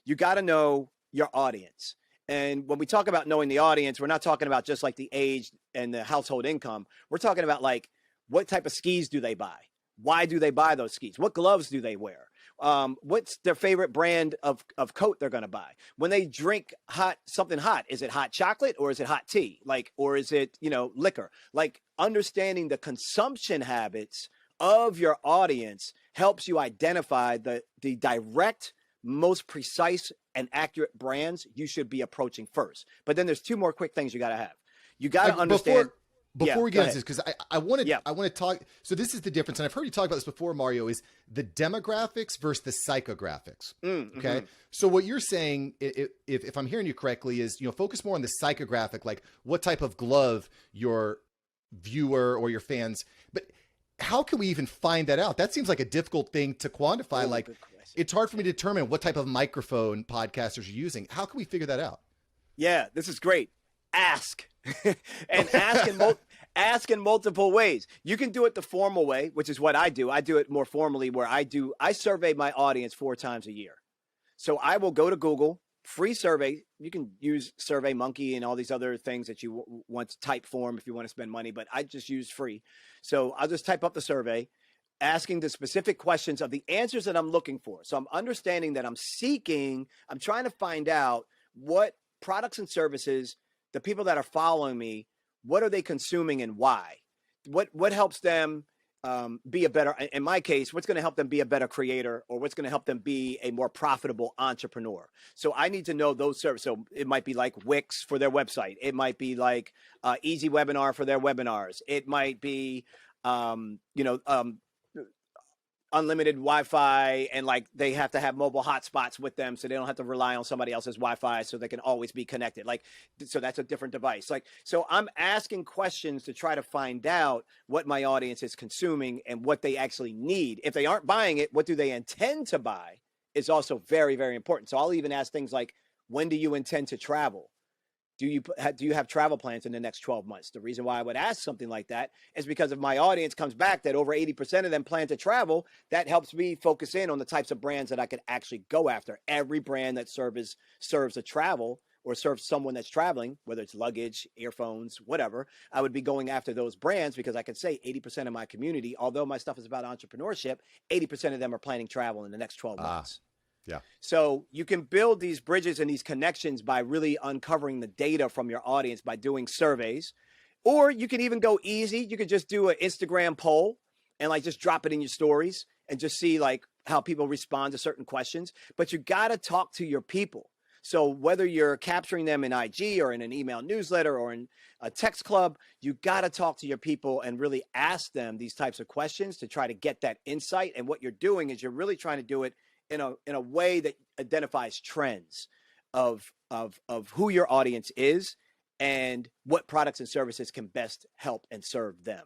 you got to know your audience. And when we talk about knowing the audience, we're not talking about just like the age and the household income. We're talking about like, what type of skis do they buy? Why do they buy those skis? What gloves do they wear? What's their favorite brand of coat they're going to buy? When they drink something hot, is it hot chocolate or is it hot tea? Like, or is it, liquor? Like, understanding the consumption habits of your audience helps you identify the direct, most precise and accurate brands you should be approaching first. But then there's two more quick things you got to have. You got to understand. Before we get into this, because I want to talk. So this is the difference, and I've heard you talk about this before, Mario, is the demographics versus the psychographics. Okay. So what you're saying, if I'm hearing you correctly, is, focus more on the psychographic, like what type of glove your viewer or your fans, but how can we even find that out? That seems like a difficult thing to quantify. Like, it's hard for me to determine what type of microphone podcasters are using. How can we figure that out? Yeah, this is great. Ask. And ask in multiple ways. You can do it the formal way, which is what I do. I do it more formally, where I survey my audience 4 times a year. So I will go to Google, free survey. You can use SurveyMonkey and all these other things that you want to type form if you want to spend money, but I just use free. So I'll just type up the survey, asking the specific questions of the answers that I'm looking for. So I'm understanding that I'm trying to find out what products and services the people that are following me, what are they consuming and why? What helps them be a better, in my case, what's going to help them be a better creator, or what's going to help them be a more profitable entrepreneur? So I need to know those services. So it might be like Wix for their website. It might be like Easy Webinar for their webinars. It might be, unlimited Wi-Fi, and like they have to have mobile hotspots with them, so they don't have to rely on somebody else's Wi-Fi, so they can always be connected. Like, so that's a different device. Like, so I'm asking questions to try to find out what my audience is consuming and what they actually need. If they aren't buying it, what do they intend to buy is also very, very important. So I'll even ask things like, when do you intend to travel? Do you have travel plans in the next 12 months? The reason why I would ask something like that is because if my audience comes back that over 80% of them plan to travel, that helps me focus in on the types of brands that I could actually go after. Every brand that serves a travel or serves someone that's traveling, whether it's luggage, earphones, whatever, I would be going after those brands, because I could say 80% of my community, although my stuff is about entrepreneurship, 80% of them are planning travel in the next 12 months. Yeah. So you can build these bridges and these connections by really uncovering the data from your audience by doing surveys, or you can even go easy. You could just do an Instagram poll and like just drop it in your stories and just see like how people respond to certain questions. But you got to talk to your people. So whether you're capturing them in IG or in an email newsletter or in a text club, you got to talk to your people and really ask them these types of questions to try to get that insight. And what you're doing is you're really trying to do it in a way that identifies trends of who your audience is and what products and services can best help and serve them.